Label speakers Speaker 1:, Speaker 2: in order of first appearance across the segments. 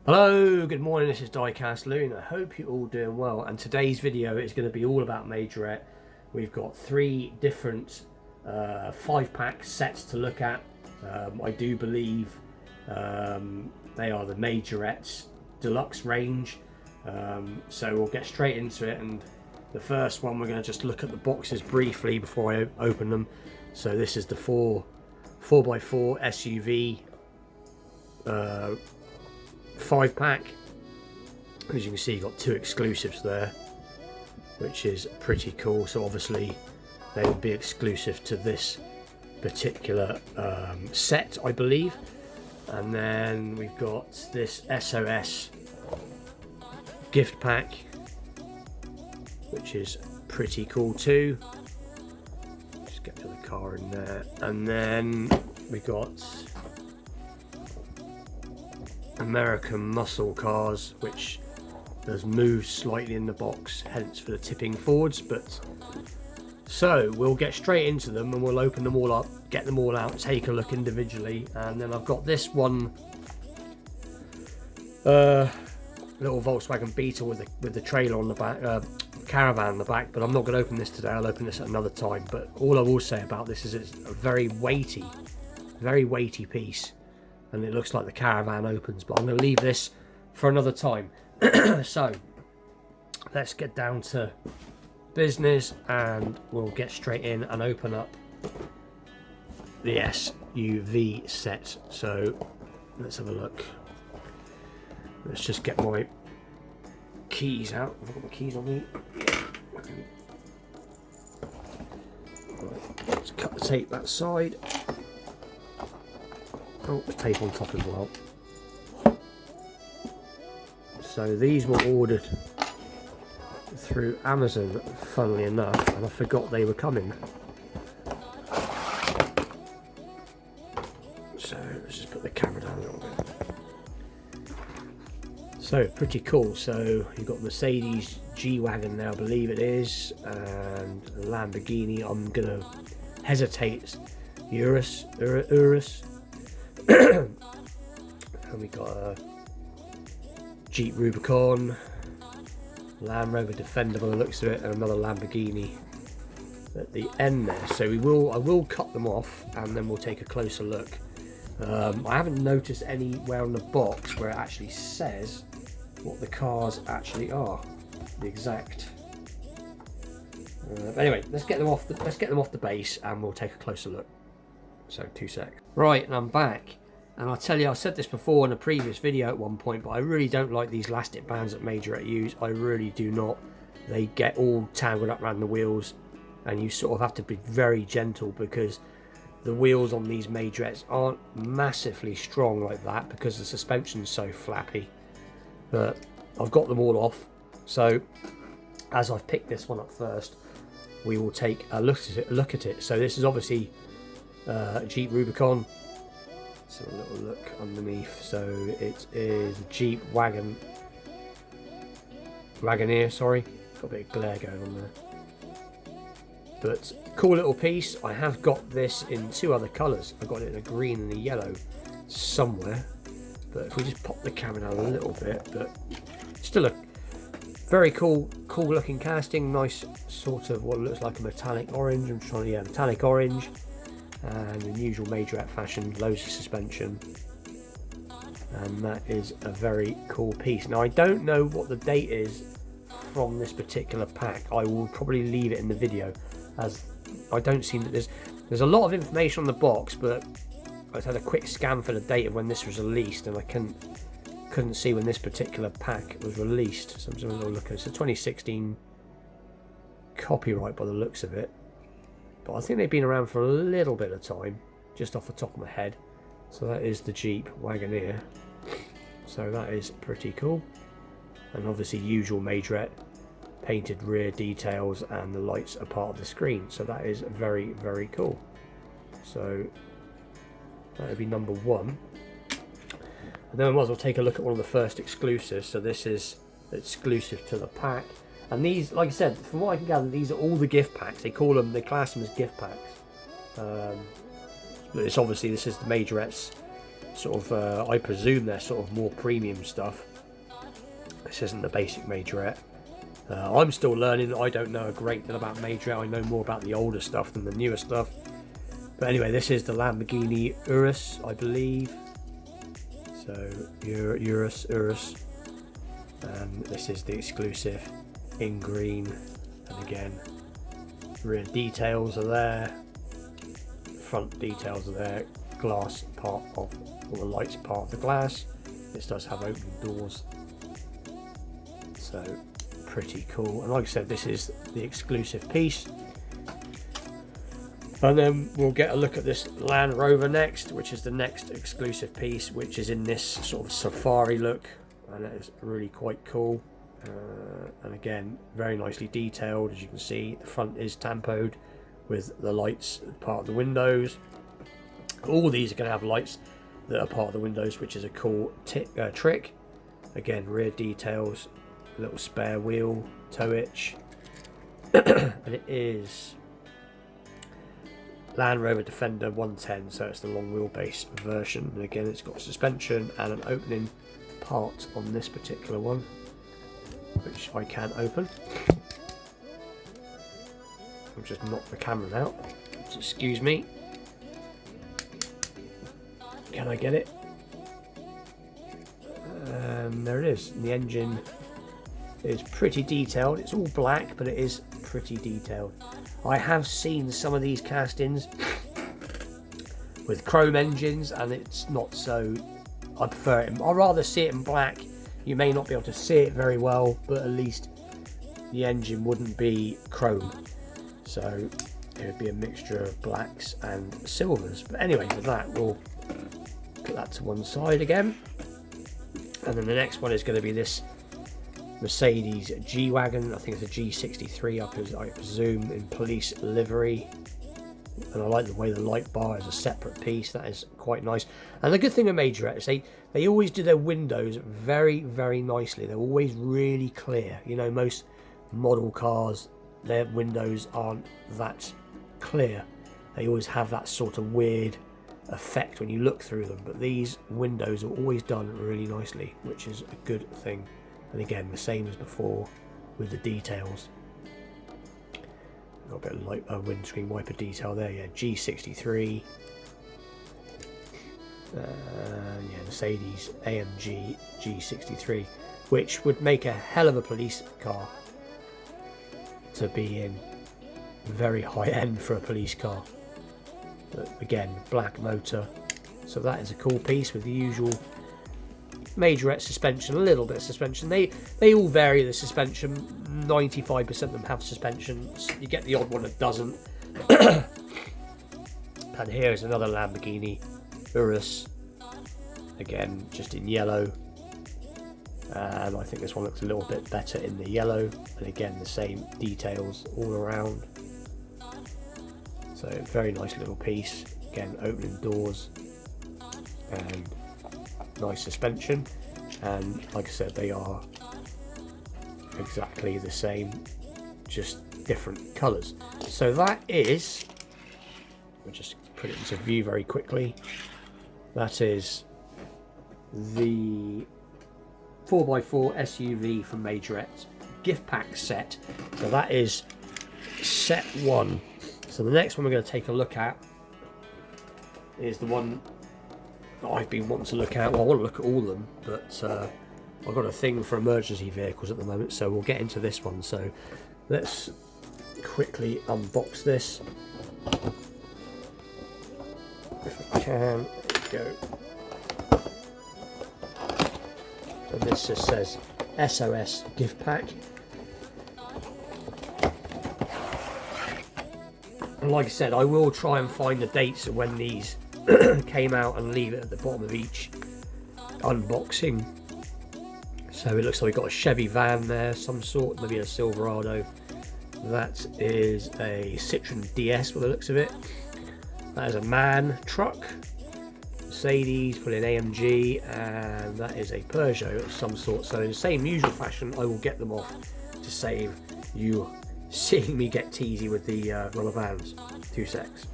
Speaker 1: Hello, good morning, this is Diecast Loon. I hope you're all doing well, and today's video is going to be all about majorette. We've got three different 5-pack sets to look at. I do believe they are the majorettes deluxe range, so we'll get straight into it. And the first one, we're going to just look at the boxes briefly before I open them. So this is the 4x4 SUV 5-pack. As you can see, you've got two exclusives there, which is pretty cool. So obviously they will be exclusive to this particular set, I believe. And then we've got this SOS gift pack, which is pretty cool too. Just get to the car in there. And then we got American muscle cars, which has moved slightly in the box, hence for the tipping forwards. But so we'll get straight into them and we'll open them all up, get them all out, take a look individually. And then I've got this one little Volkswagen Beetle with the trailer on the back, caravan on the back, but I'm not going to open this today. I'll open this at another time. But all I will say about this is it's a very weighty piece, and it looks like the caravan opens, but I'm going to leave this for another time. So let's get down to business and we'll get straight in and open up the SUV set. So let's have a look. Let's just get my keys out. I've got my keys on me. Right, let's cut the tape that side. Oh, there's tape on top as well. So these were ordered through Amazon, funnily enough, and I forgot they were coming. So let's just put the camera down a little bit. So pretty cool. So you've got Mercedes G-Wagon there, I believe it is, and Lamborghini. I'm gonna hesitate. Urus. And we got a Jeep Rubicon, Land Rover Defender by the looks of it, and another Lamborghini at the end there. So I will cut them off and then we'll take a closer look. I haven't noticed anywhere on the box where it actually says what the cars actually are, the exact. Anyway, let's get them off the base and we'll take a closer look. So 2 secs. Right, and I'm back. And I'll tell you, I said this before in a previous video at one point, but I really don't like these elastic bands that majorette use. I really do not. They get all tangled up around the wheels, and you sort of have to be very gentle because the wheels on these majorettes aren't massively strong like that because the suspension's so flappy. But I've got them all off. So as I've picked this one up first, we will take a look at it. So this is obviously a Jeep Rubicon. So a little look underneath. So it is a Jeep Wagoneer, sorry. Got a bit of glare going on there. But cool little piece. I have got this in 2 other colours. I've got it in a green and a yellow somewhere. But if we just pop the camera down a little bit, but still a very cool looking casting. Nice sort of what looks like a metallic orange. I'm trying to, yeah, metallic orange. And in usual majorette fashion, loads of suspension, and that is a very cool piece. Now I don't know what the date is from this particular pack. I will probably leave it in the video, as I don't see that there's a lot of information on the box, but I had a quick scan for the date of when this was released, and I couldn't see when this particular pack was released. So I'm just having a little look. It's a 2016 copyright by the looks of it. But I think they've been around for a little bit of time, just off the top of my head. So that is the Jeep Wagoneer. So that is pretty cool. And obviously usual majorette, painted rear details, and the lights are part of the screen. So that is very, very cool. So that would be number 1. And then I might as well take a look at one of the first exclusives. So this is exclusive to the pack. And these, like I said, from what I can gather, these are all the gift packs. They class them as gift packs. But it's obviously, this is the majorettes sort of, I presume they're sort of more premium stuff. This isn't the basic majorette. I'm still learning. I don't know a great deal about majorette. I know more about the older stuff than the newer stuff. But anyway, this is the Lamborghini Urus, I believe. So Urus, and this is the exclusive in green. And again, rear details are there, front details are there, glass part of, or the lights part of the glass. This does have open doors, so pretty cool. And like I said, this is the exclusive piece. And then we'll get a look at this Land Rover next, which is the next exclusive piece, which is in this sort of safari look, and that is really quite cool. And again, very nicely detailed. As you can see, the front is tampoed with the lights part of the windows. All these are going to have lights that are part of the windows, which is a cool trick. Again, rear details, a little spare wheel, tow hitch, and it is Land Rover Defender 110, so it's the long wheelbase version. And again, it's got suspension and an opening part on this particular one, which I can open. I'll just knock the camera out, so excuse me. Can I get it? There it is. The engine is pretty detailed. It's all black, but it is pretty detailed. I have seen some of these castings with chrome engines, and it's not so. I prefer it. I'd rather see it in black. You may not be able to see it very well, but at least the engine wouldn't be chrome. So it would be a mixture of blacks and silvers. But anyway, with that, we'll put that to one side again. And then the next one is going to be this Mercedes G-Wagon. I think it's a G63, I presume, in police livery. And I like the way the light bar is a separate piece. That is quite nice. And the good thing with majorette is they always do their windows very, very nicely. They're always really clear. You know, most model cars, their windows aren't that clear. They always have that sort of weird effect when you look through them. But these windows are always done really nicely, which is a good thing. And again, the same as before with the details. Got a bit of light windscreen wiper detail there. Yeah, G63. Yeah, Mercedes AMG G63, which would make a hell of a police car to be in. Very high end for a police car. But again, black motor. So that is a cool piece with the usual majorette suspension, a little bit of suspension. They all vary the suspension. 95% of them have suspension. You get the odd one that doesn't. And here's another Lamborghini Urus, again just in yellow, and I think this one looks a little bit better in the yellow, and again the same details all around. So very nice little piece. Again, opening doors and nice suspension, and like I said, they are exactly the same, just different colours. So that is, we'll just put it into view very quickly. That is the 4x4 SUV from Majorette gift pack set. So that is set 1. So the next one we're going to take a look at is the one that I've been wanting to look at. Well, I want to look at all of them, but I've got a thing for emergency vehicles at the moment, so we'll get into this one. So let's quickly unbox this. If I can, there we go. And this just says SOS gift pack. And like I said, I will try and find the dates of when these came out and leave it at the bottom of each unboxing. So it looks like we've got a Chevy van there, some sort, maybe a Silverado. That is a Citroen DS by the looks of it. That is a MAN truck. Mercedes, put in AMG, and that is a Peugeot of some sort. So in the same usual fashion, I will get them off to save you seeing me get teasy with the rubber bands. 2 secs.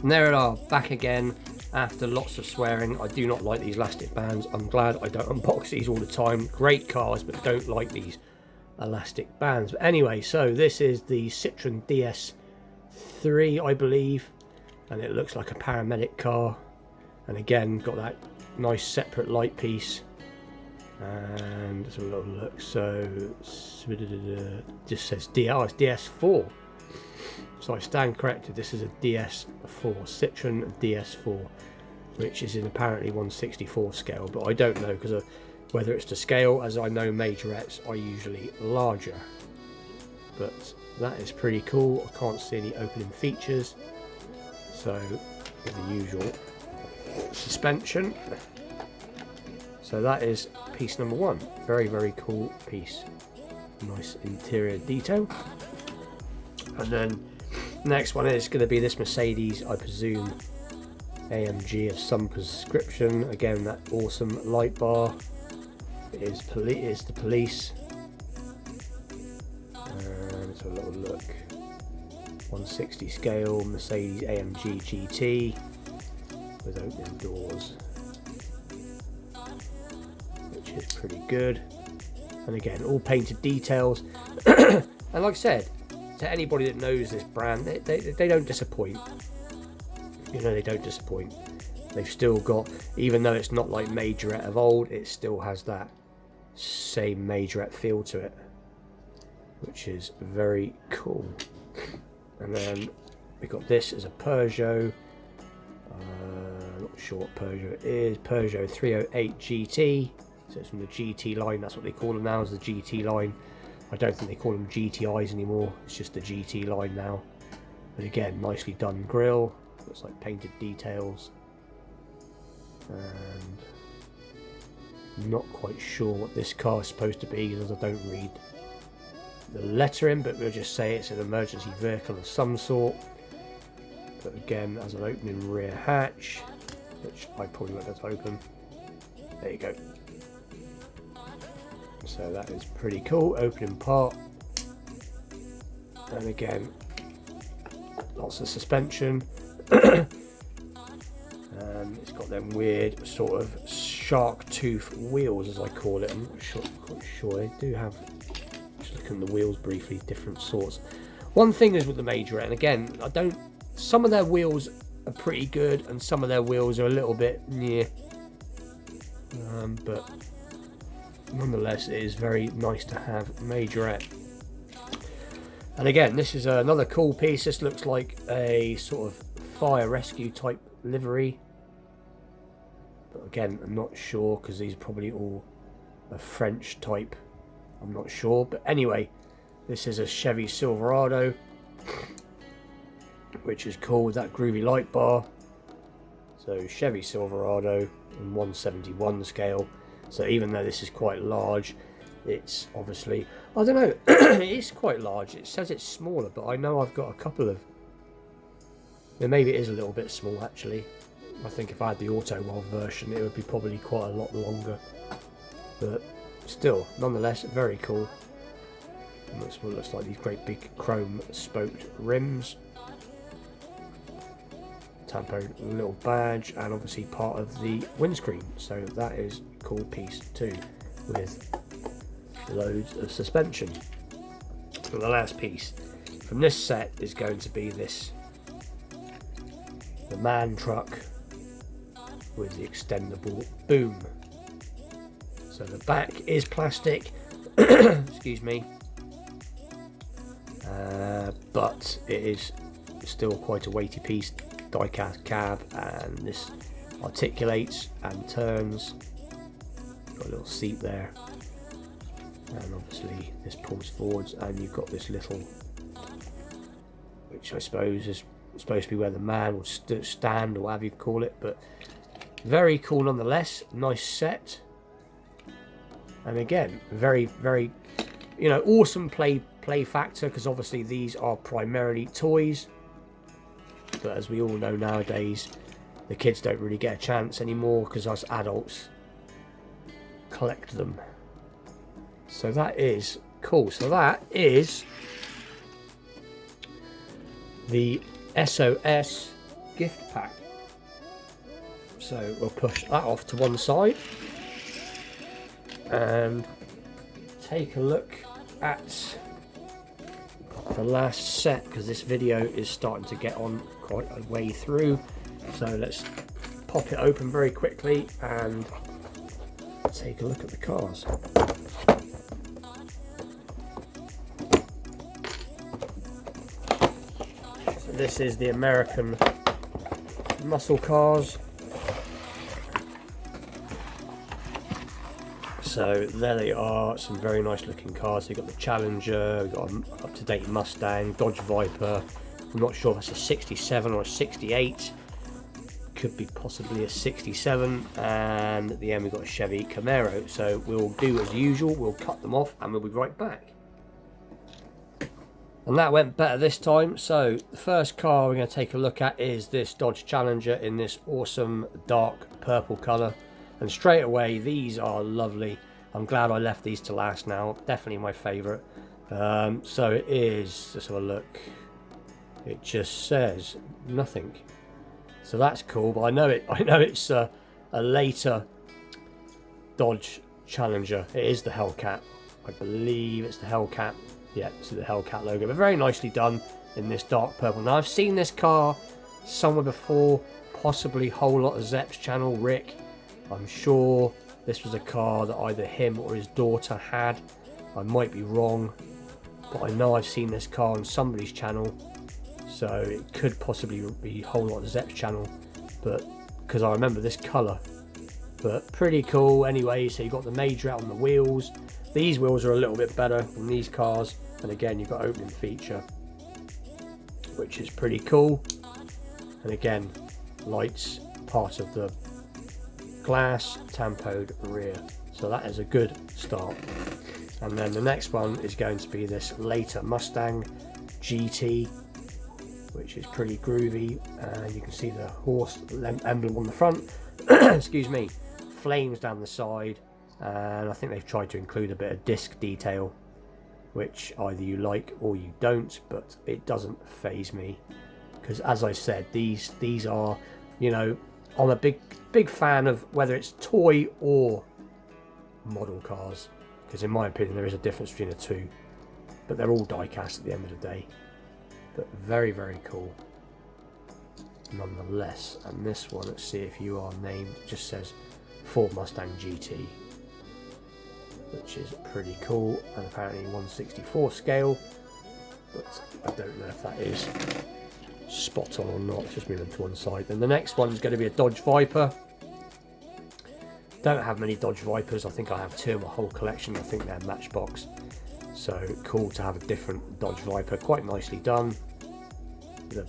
Speaker 1: And there it are, back again. after lots of swearing. I do not like these elastic bands. I'm glad I don't unbox these all the time. Great cars, but don't like these elastic bands. But anyway, so this is the Citroen DS3, I believe, and it looks like a paramedic car. And again, got that nice separate light piece. And let's have a little look. So just says it's DS4. So I stand corrected. This is a DS4, Citroen DS4, which is in apparently 1/64 scale, but I don't know because of whether it's to scale, as I know majorettes are usually larger. But that is pretty cool. I can't see any opening features. So the usual suspension. So that is piece number one. Very, very cool piece. Nice interior detail. And then next one is going to be this Mercedes, I presume AMG of some prescription. Again, that awesome light bar. It is the police. Let's have a little look. 160 scale Mercedes AMG GT with opening doors, which is pretty good. And again, all painted details. And like I said, to anybody that knows this brand, they don't disappoint. You know, they don't disappoint. They've still got, even though it's not like majorette of old, it still has that same majorette feel to it, which is very cool. And then we got this as a Peugeot. Not sure what Peugeot it is. Peugeot 308 GT. So it's from the GT line. That's what they call them now, is the GT line. I don't think they call them GTIs anymore. It's just the GT line now. But again, nicely done grille. Looks like painted details. And I'm not quite sure what this car is supposed to be because I don't read the lettering, but we'll just say it's an emergency vehicle of some sort. But again, as an opening rear hatch, which I probably won't have to open. There you go. So that is pretty cool. Opening part. And again, lots of suspension. And it's got them weird sort of shark tooth wheels, as I call it. I'm not quite sure. They do have, just looking at the wheels briefly, different sorts. One thing is with the majorette, and again, some of their wheels are pretty good and some of their wheels are a little bit near, but nonetheless it is very nice to have majorette. And again, this is another cool piece. This looks like a sort of fire rescue type livery, but again, I'm not sure because these are probably all a French type. I'm not sure, but anyway, this is a Chevy Silverado, which is cool with that groovy light bar. So Chevy Silverado in 1/71 scale. So even though this is quite large, it's obviously, I don't know, it is quite large. It says it's smaller, but I know I've got a couple of, maybe it is a little bit small actually. I think if I had the Auto World version, it would be probably quite a lot longer, but still, nonetheless, very cool. And that's what it looks like, these great big chrome spoked rims. Tampo little badge, and obviously part of the windscreen. So that is a cool piece too, with loads of suspension. And the last piece from this set is going to be this, the MAN truck with the extendable boom. So the back is plastic, excuse me, but it is still quite a weighty piece. Diecast cab, and this articulates and turns. Got a little seat there, and obviously this pulls forwards, and you've got this little, which I suppose is supposed to be where the man would stand, or whatever you call it, but very cool nonetheless. Nice set, and again, very, very, awesome play factor, because obviously these are primarily toys. But as we all know nowadays, the kids don't really get a chance anymore because us adults collect them. So that is cool. So that is the SOS gift pack. So we'll push that off to one side and take a look at the last set, because this video is starting to get on quite a way through. So let's pop it open very quickly and take a look at the cars. So this is the American muscle cars. So there they are, some very nice looking cars. So you've got the Challenger, we've got an up-to-date Mustang, Dodge Viper. I'm not sure if that's a 67 or a 68. Could be possibly a 67. And at the end we've got a Chevy Camaro. So we'll do as usual, we'll cut them off and we'll be right back. And that went better this time. So the first car we're going to take a look at is this Dodge Challenger in this awesome dark purple colour. And straight away, these are lovely. I'm glad I left these to last now. Definitely my favourite. So it is, let's have a look. It just says nothing. So that's cool, but I know it's a later Dodge Challenger. It is the Hellcat. I believe it's the Hellcat. Yeah, this is the Hellcat logo. But very nicely done in this dark purple. Now I've seen this car somewhere before, possibly Whole Lot of Zepp's channel, Rick. I'm sure this was a car that either him or his daughter had. I might be wrong, but I know I've seen this car on somebody's channel, so it could possibly be Whole Lot of Zepp's channel, but because I remember this colour. But pretty cool anyway. So you've got the majorette on the wheels. These wheels are a little bit better than these cars, and again you've got opening feature, which is pretty cool. And again, lights, part of the glass, tampoed rear, so that is a good start. And then the next one is going to be this later Mustang GT, which is pretty groovy, and you can see the horse emblem on the front. Excuse me, flames down the side, and I think they've tried to include a bit of disc detail, which either you like or you don't, but it doesn't faze me, because as I said, these are, you know, I'm a big fan of whether it's toy or model cars, because in my opinion there is a difference between the two, but they're all die-cast at the end of the day. But very, very cool nonetheless. And this one, let's see if you are named, just says Ford Mustang GT, which is pretty cool, and apparently 1/64 scale, but I don't know if that is spot on or not. Let's just move them to one side. Then the next one is going to be a Dodge Viper. Don't have many Dodge Vipers. I think I have two in my whole collection. I think they're Matchbox. So cool to have a different Dodge Viper. Quite nicely done. The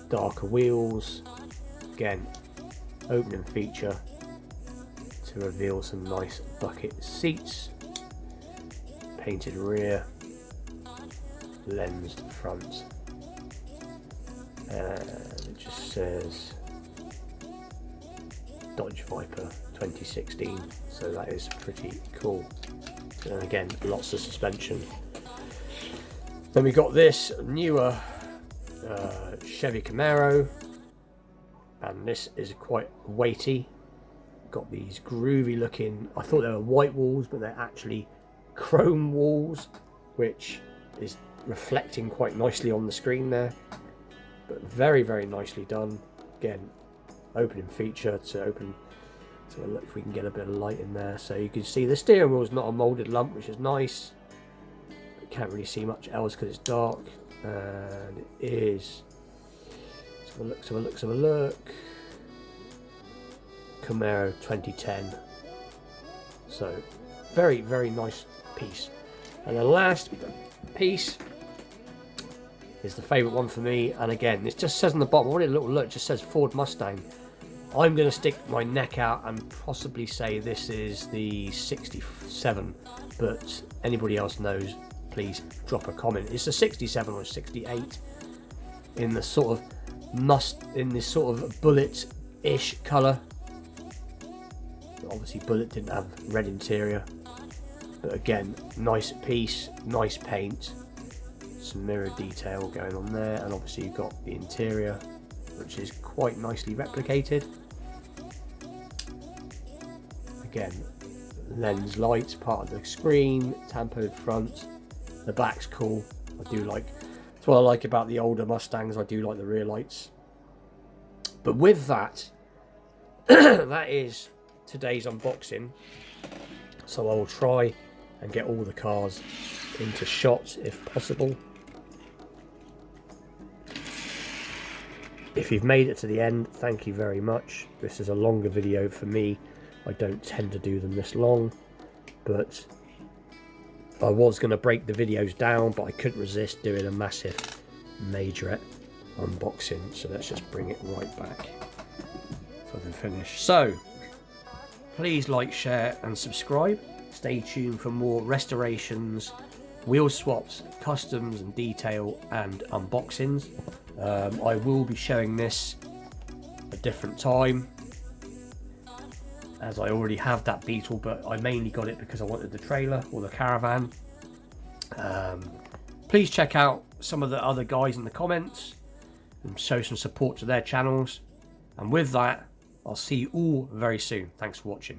Speaker 1: darker wheels. Again, opening feature to reveal some nice bucket seats. Painted rear. Lensed front. And it just says Dodge Viper 2016, so that is pretty cool. And again, lots of suspension. Then we got this newer Chevy Camaro, and this is quite weighty. Got these groovy looking, I thought they were white walls, but they're actually chrome walls, which is reflecting quite nicely on the screen there. But very, very nicely done. Again, opening feature to open, so look if we can get a bit of light in there. So you can see the steering wheel is not a moulded lump, which is nice. But can't really see much else because it's dark. And it is, let's have a look. Camaro 2010. So very, very nice piece. And the last piece is the favourite one for me, and again it just says on the bottom, I wanted a little look, it just says Ford Mustang. I'm going to stick my neck out and possibly say this is the 67, but anybody else knows, please drop a comment. It's a 67 or a 68 in the sort of bullet-ish colour. Obviously Bullet didn't have red interior, but again, nice piece, nice paint. Some mirror detail going on there, and obviously you've got the interior, which is quite nicely replicated. Again, lens lights, part of the screen, tampoed front. The back's cool. I do like, that's what I like about the older Mustangs. I do like the rear lights. But with that, that is today's unboxing. So I will try and get all the cars into shot if possible. If you've made it to the end, thank you very much. This is a longer video for me. I don't tend to do them this long, but I was going to break the videos down, but I couldn't resist doing a massive majorette unboxing. So let's just bring it right back so I can finish. So please like, share and subscribe. Stay tuned for more restorations, wheel swaps, customs and detail and unboxings. I will be showing this a different time, as I already have that Beetle, but I mainly got it because I wanted the trailer or the caravan. Please check out some of the other guys in the comments and show some support to their channels. And with that, I'll see you all very soon. Thanks for watching.